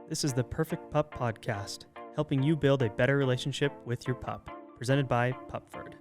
This is the Perfect Pup Podcast, helping you build a better relationship with your pup, presented by Pupford.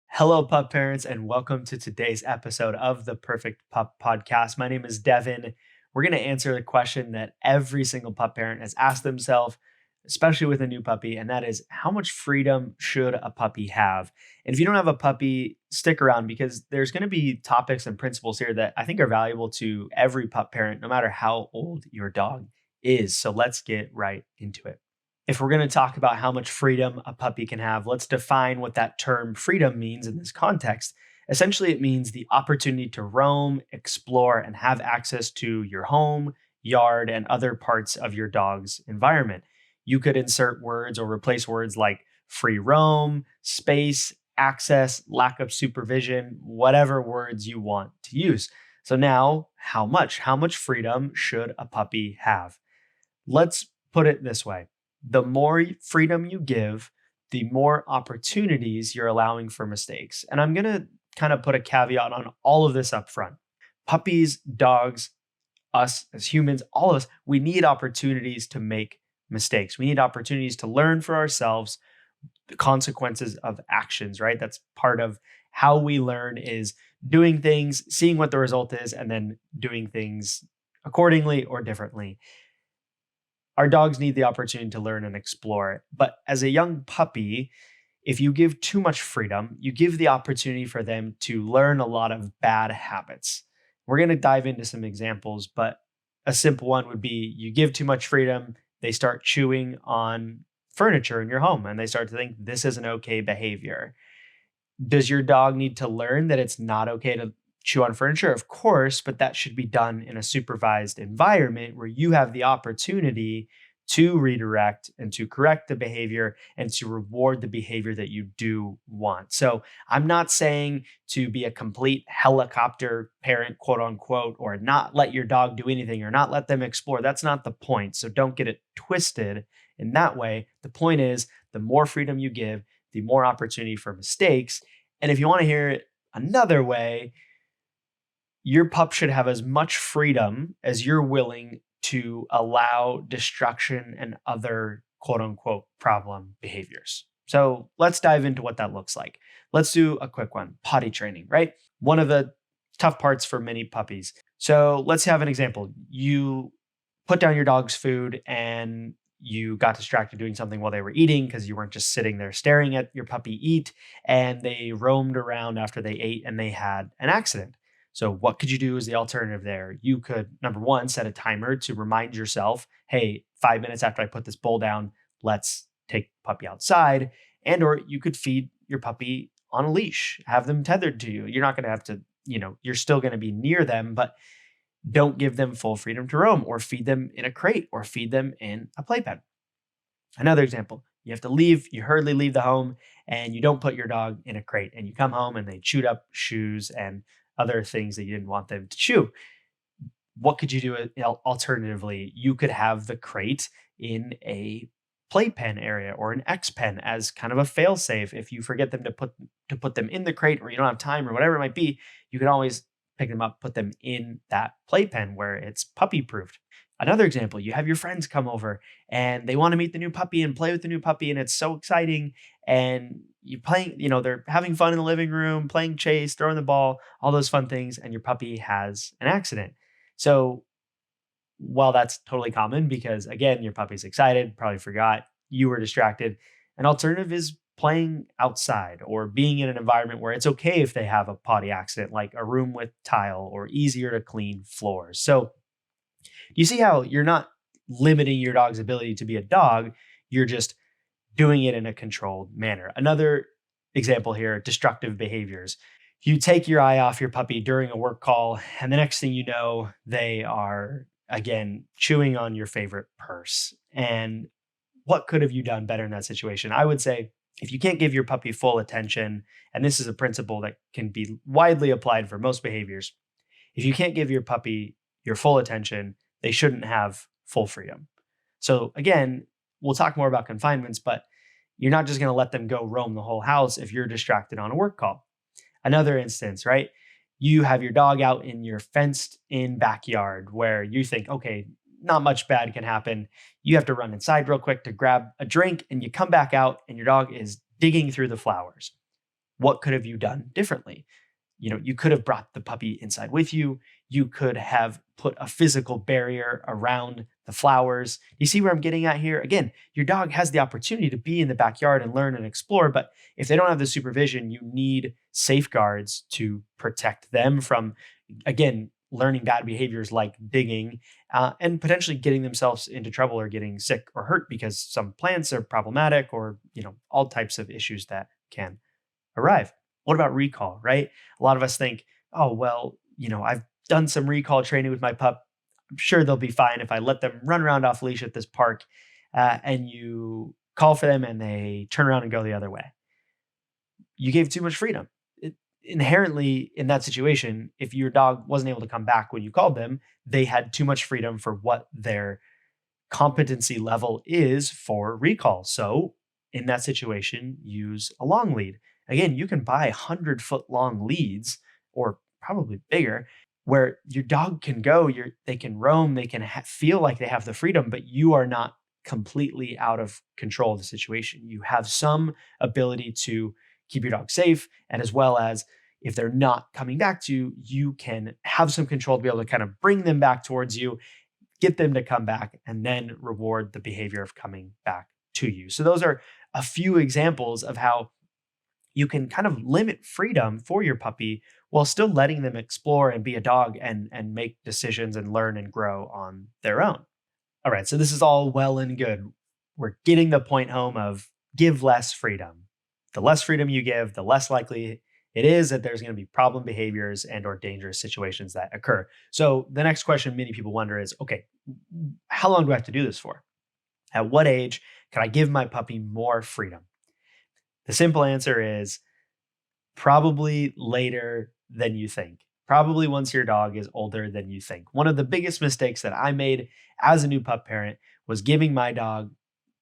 Hello, pup parents, and welcome to today's episode of the Perfect Pup Podcast. My name is Devin. We're going to answer the question that every single pup parent has asked themselves, especially with a new puppy, and that is, how much freedom should a puppy have? And if you don't have a puppy, stick around because there's going to be topics and principles here that I think are valuable to every pup parent, no matter how old your dog is. So let's get right into it. If we're going to talk about how much freedom a puppy can have, let's define what that term freedom means in this context. Essentially, it means the opportunity to roam, explore, and have access to your home, yard, and other parts of your dog's environment. You could insert words or replace words like free roam, space, access, lack of supervision, whatever words you want to use. So now, how much? How much freedom should a puppy have? Let's put it this way. The more freedom you give, the more opportunities you're allowing for mistakes. And I'm going to kind of put a caveat on all of this up front. Puppies, dogs, us as humans, all of us, we need opportunities to make mistakes. We need opportunities to learn for ourselves the consequences of actions, right? That's part of how we learn, is doing things, seeing what the result is, and then doing things accordingly or differently. Our dogs need the opportunity to learn and explore. But as a young puppy, if you give too much freedom, you give the opportunity for them to learn a lot of bad habits. We're going to dive into some examples, but a simple one would be you give too much freedom, they start chewing on furniture in your home and they start to think this is an okay behavior. Does your dog need to learn that it's not okay to chew on furniture? Of course, but that should be done in a supervised environment where you have the opportunity to redirect and to correct the behavior and to reward the behavior that you do want. So I'm not saying to be a complete helicopter parent, quote unquote, or not let your dog do anything or not let them explore. That's not the point. So don't get it twisted in that way. The point is, the more freedom you give, the more opportunity for mistakes. And if you want to hear it another way, your pup should have as much freedom as you're willing to allow destruction and other quote unquote problem behaviors. So let's dive into what that looks like. Let's do a quick one. Potty training, right? One of the tough parts for many puppies. So let's have an example. You put down your dog's food and you got distracted doing something while they were eating because you weren't just sitting there staring at your puppy eat, and they roamed around after they ate and they had an accident. So what could you do as the alternative there? You could, number one, set a timer to remind yourself, hey, 5 minutes after I put this bowl down, let's take the puppy outside. And or you could feed your puppy on a leash, have them tethered to you. You're not going to have to, you're still going to be near them, but don't give them full freedom to roam, or feed them in a crate, or feed them in a playpen. Another example, you have to leave, you hurriedly leave the home, and you don't put your dog in a crate, and you come home and they chewed up shoes and other things that you didn't want them to chew. What could you do alternatively? You could have the crate in a playpen area or an X pen as kind of a fail safe. If you forget them to put them in the crate, or you don't have time, or whatever it might be, you can always pick them up, put them in that playpen where it's puppy proofed. Another example, you have your friends come over and they want to meet the new puppy and play with the new puppy, and it's so exciting. And you playing, they're having fun in the living room, playing chase, throwing the ball, all those fun things, and your puppy has an accident. So while that's totally common because, again, your puppy's excited, probably forgot, you were distracted, an alternative is playing outside or being in an environment where it's okay if they have a potty accident, like a room with tile or easier to clean floors. So you see how you're not limiting your dog's ability to be a dog, you're just doing it in a controlled manner. Another example here, destructive behaviors. You take your eye off your puppy during a work call, and the next thing you know, they are, again, chewing on your favorite purse. And what could have you done better in that situation? I would say, if you can't give your puppy full attention, and this is a principle that can be widely applied for most behaviors, if you can't give your puppy your full attention, they shouldn't have full freedom. So again, we'll talk more about confinements, but you're not just going to let them go roam the whole house if you're distracted on a work call. Another instance, right? You have your dog out in your fenced in backyard where you think, okay, not much bad can happen. You have to run inside real quick to grab a drink, and you come back out and your dog is digging through the flowers. What could have you done differently? You could have brought the puppy inside with you. You could have put a physical barrier around the flowers. You see where I'm getting at here? Again, your dog has the opportunity to be in the backyard and learn and explore, but if they don't have the supervision, you need safeguards to protect them from, again, learning bad behaviors like digging, and potentially getting themselves into trouble or getting sick or hurt because some plants are problematic, or all types of issues that can arrive. What about recall, right? A lot of us think, oh, well, I've done some recall training with my pup. I'm sure they'll be fine if I let them run around off leash at this park. And you call for them and they turn around and go the other way. You gave too much freedom. Inherently, in that situation, if your dog wasn't able to come back when you called them, they had too much freedom for what their competency level is for recall. So in that situation, use a long lead. Again, you can buy 100-foot long leads, or probably bigger, where your dog can go, they can roam, they can feel like they have the freedom, but you are not completely out of control of the situation. You have some ability to keep your dog safe, and as well as if they're not coming back to you, you can have some control to be able to kind of bring them back towards you, get them to come back, and then reward the behavior of coming back to you. So those are a few examples of how you can kind of limit freedom for your puppy while still letting them explore and be a dog and make decisions and learn and grow on their own. All right, so this is all well and good. We're getting the point home of give less freedom. The less freedom you give, the less likely it is that there's going to be problem behaviors and or dangerous situations that occur. So the next question many people wonder is, okay, how long do I have to do this for? At what age can I give my puppy more freedom? The simple answer is probably later than you think. Probably once your dog is older than you think. One of the biggest mistakes that I made as a new pup parent was giving my dog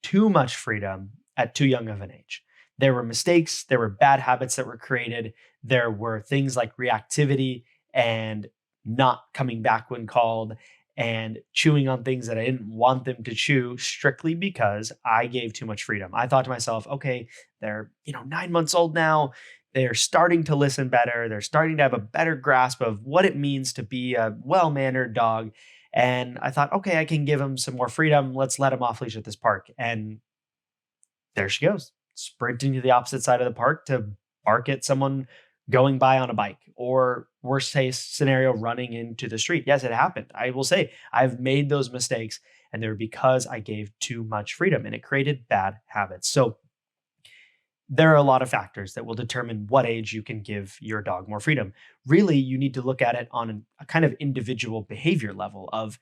too much freedom at too young of an age. There were mistakes, there were bad habits that were created, there were things like reactivity and not coming back when called, and chewing on things that I didn't want them to chew strictly because I gave too much freedom. I thought to myself, okay, they're 9 months old now. They're starting to listen better. They're starting to have a better grasp of what it means to be a well-mannered dog. And I thought, okay, I can give them some more freedom. Let's let them off leash at this park. And there she goes, sprinting to the opposite side of the park to bark at someone going by on a bike, or worst case scenario, running into the street. Yes, it happened. I will say I've made those mistakes, and they're because I gave too much freedom and it created bad habits. So there are a lot of factors that will determine what age you can give your dog more freedom. Really, you need to look at it on a kind of individual behavior level of,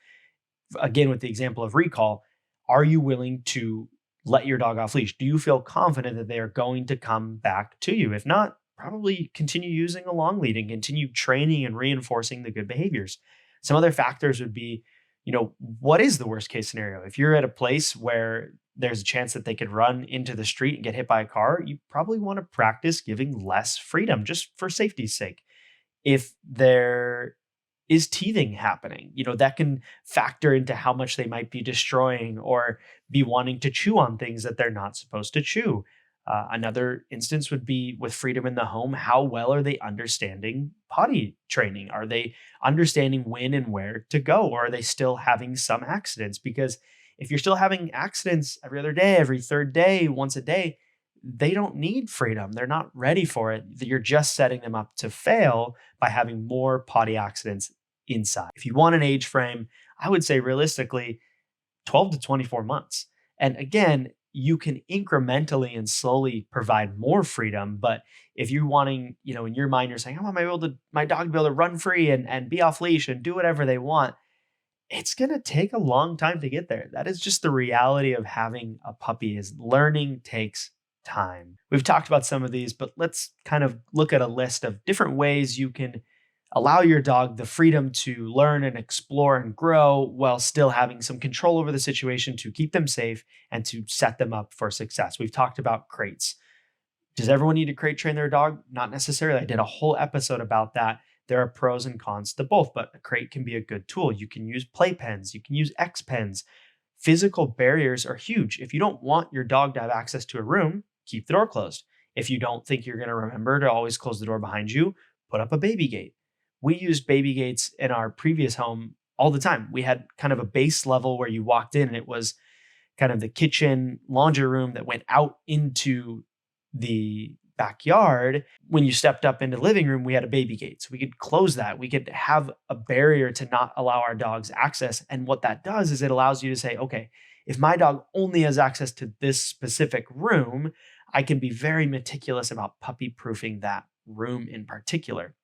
again, with the example of recall, are you willing to let your dog off leash? Do you feel confident that they are going to come back to you? If not, probably continue using a long lead and continue training and reinforcing the good behaviors. Some other factors would be, what is the worst case scenario? If you're at a place where there's a chance that they could run into the street and get hit by a car, you probably want to practice giving less freedom just for safety's sake. If there is teething happening, that can factor into how much they might be destroying or be wanting to chew on things that they're not supposed to chew. Another instance would be with freedom in the home. How well are they understanding potty training? Are they understanding when and where to go? Or are they still having some accidents? Because if you're still having accidents every other day, every third day, once a day, they don't need freedom. They're not ready for it. You're just setting them up to fail by having more potty accidents inside. If you want an age frame, I would say realistically 12 to 24 months. And again, you can incrementally and slowly provide more freedom. But if you're wanting, in your mind, you're saying, I want my dog to be able to run free and be off leash and do whatever they want, it's going to take a long time to get there. That is just the reality of having a puppy, is learning takes time. We've talked about some of these, but let's kind of look at a list of different ways you can allow your dog the freedom to learn and explore and grow while still having some control over the situation to keep them safe and to set them up for success. We've talked about crates. Does everyone need to crate train their dog? Not necessarily. I did a whole episode about that. There are pros and cons to both, but a crate can be a good tool. You can use play pens, you can use X pens. Physical barriers are huge. If you don't want your dog to have access to a room, keep the door closed. If you don't think you're going to remember to always close the door behind you, put up a baby gate. We used baby gates in our previous home all the time. We had kind of a base level where you walked in and it was kind of the kitchen laundry room that went out into the backyard. When you stepped up into the living room, we had a baby gate. So we could close that. We could have a barrier to not allow our dogs access. And what that does is it allows you to say, okay, if my dog only has access to this specific room, I can be very meticulous about puppy proofing that room in particular.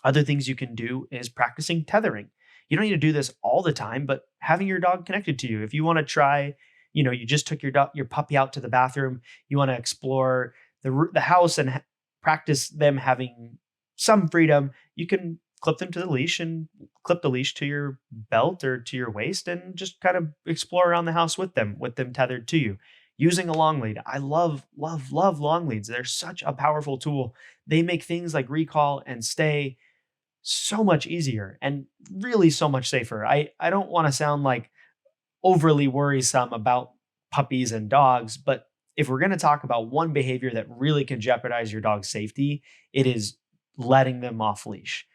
Other things you can do is practicing tethering. You don't need to do this all the time, but having your dog connected to you. If you want to try, you just took your puppy out to the bathroom, you want to explore the house and practice them having some freedom, you can clip them to the leash and clip the leash to your belt or to your waist and just kind of explore around the house with them tethered to you. Using a long lead. I love, love, love long leads. They're such a powerful tool. They make things like recall and stay so much easier and really so much safer. I don't want to sound like overly worrisome about puppies and dogs, but if we're going to talk about one behavior that really can jeopardize your dog's safety, it is letting them off leash.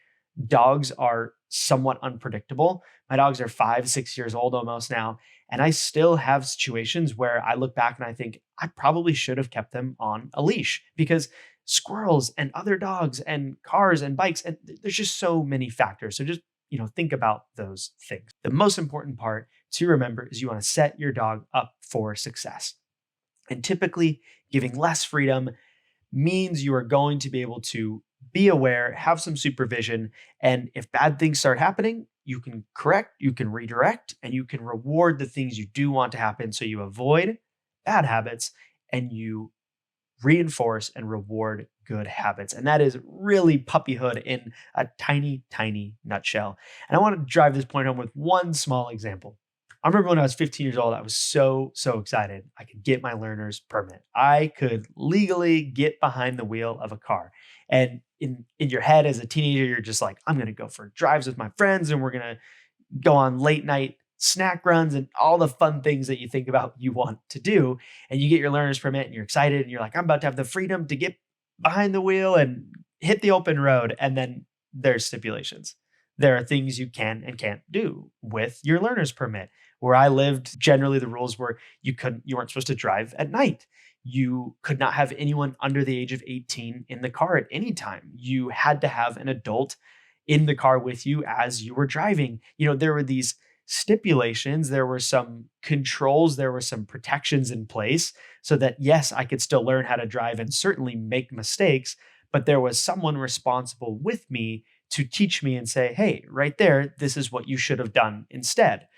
Dogs are somewhat unpredictable. My dogs are 5, 6 years old almost now, and I still have situations where I look back and I think I probably should have kept them on a leash because squirrels and other dogs and cars and bikes, and there's just so many factors. So just, think about those things. The most important part to remember is you want to set your dog up for success. And typically, giving less freedom means you are going to be able to be aware, have some supervision, and if bad things start happening, you can correct, you can redirect, and you can reward the things you do want to happen so you avoid bad habits and you reinforce and reward good habits. And that is really puppyhood in a tiny, tiny nutshell. And I want to drive this point home with one small example. I remember when I was 15 years old, I was so excited. I could get my learner's permit. I could legally get behind the wheel of a car. And in your head as a teenager, you're just like, I'm going to go for drives with my friends and we're going to go on late night snack runs and all the fun things that you think about you want to do. And you get your learner's permit and you're excited and you're like, I'm about to have the freedom to get behind the wheel and hit the open road. And then there's stipulations. There are things you can and can't do with your learner's permit. Where I lived, generally the rules were you weren't supposed to drive at night. You could not have anyone under the age of 18 in the car at any time. You had to have an adult in the car with you as you were driving. There were these stipulations, there were some controls, there were some protections in place so that, yes, I could still learn how to drive and certainly make mistakes, but there was someone responsible with me to teach me and say, hey, right there, this is what you should have done instead.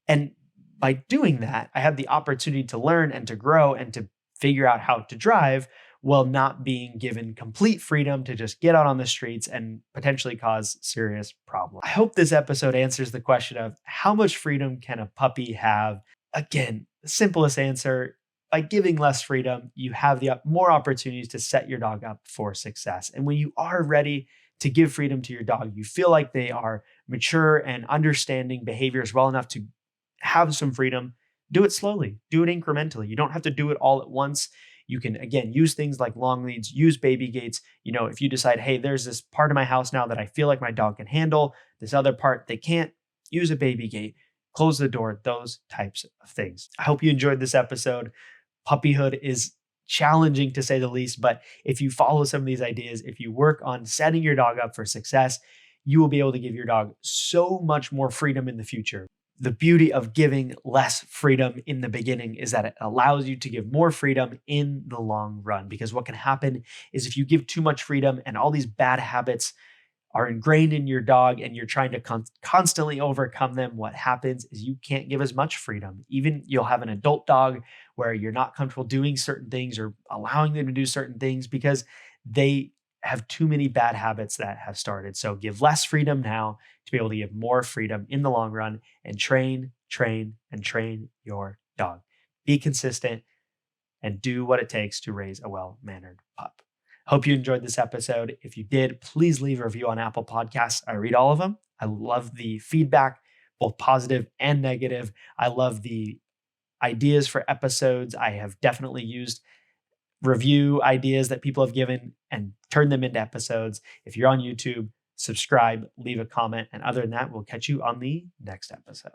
And by doing that, I had the opportunity to learn and to grow and to figure out how to drive while not being given complete freedom to just get out on the streets and potentially cause serious problems. I hope this episode answers the question of how much freedom can a puppy have? Again, the simplest answer, by giving less freedom, you have the more opportunities to set your dog up for success. And when you are ready to give freedom to your dog, you feel like they are mature and understanding behaviors well enough to have some freedom, do it slowly, do it incrementally. You don't have to do it all at once. You can, again, use things like long leads, use baby gates. If you decide, hey, there's this part of my house now that I feel like my dog can handle, this other part they can't, use a baby gate, close the door, those types of things. I hope you enjoyed this episode. Puppyhood is challenging to say the least, but if you follow some of these ideas, if you work on setting your dog up for success, you will be able to give your dog so much more freedom in the future. The beauty of giving less freedom in the beginning is that it allows you to give more freedom in the long run. Because what can happen is if you give too much freedom and all these bad habits are ingrained in your dog and you're trying to constantly overcome them, what happens is you can't give as much freedom. Even you'll have an adult dog where you're not comfortable doing certain things or allowing them to do certain things because they have too many bad habits that have started. So give less freedom now to be able to give more freedom in the long run and train your dog. Be consistent and do what it takes to raise a well-mannered pup. Hope you enjoyed this episode. If you did, please leave a review on Apple Podcasts. I read all of them. I love the feedback, both positive and negative. I love the ideas for episodes. I have definitely used review ideas that people have given and turned them into episodes. If you're on YouTube, subscribe, leave a comment. And other than that, we'll catch you on the next episode.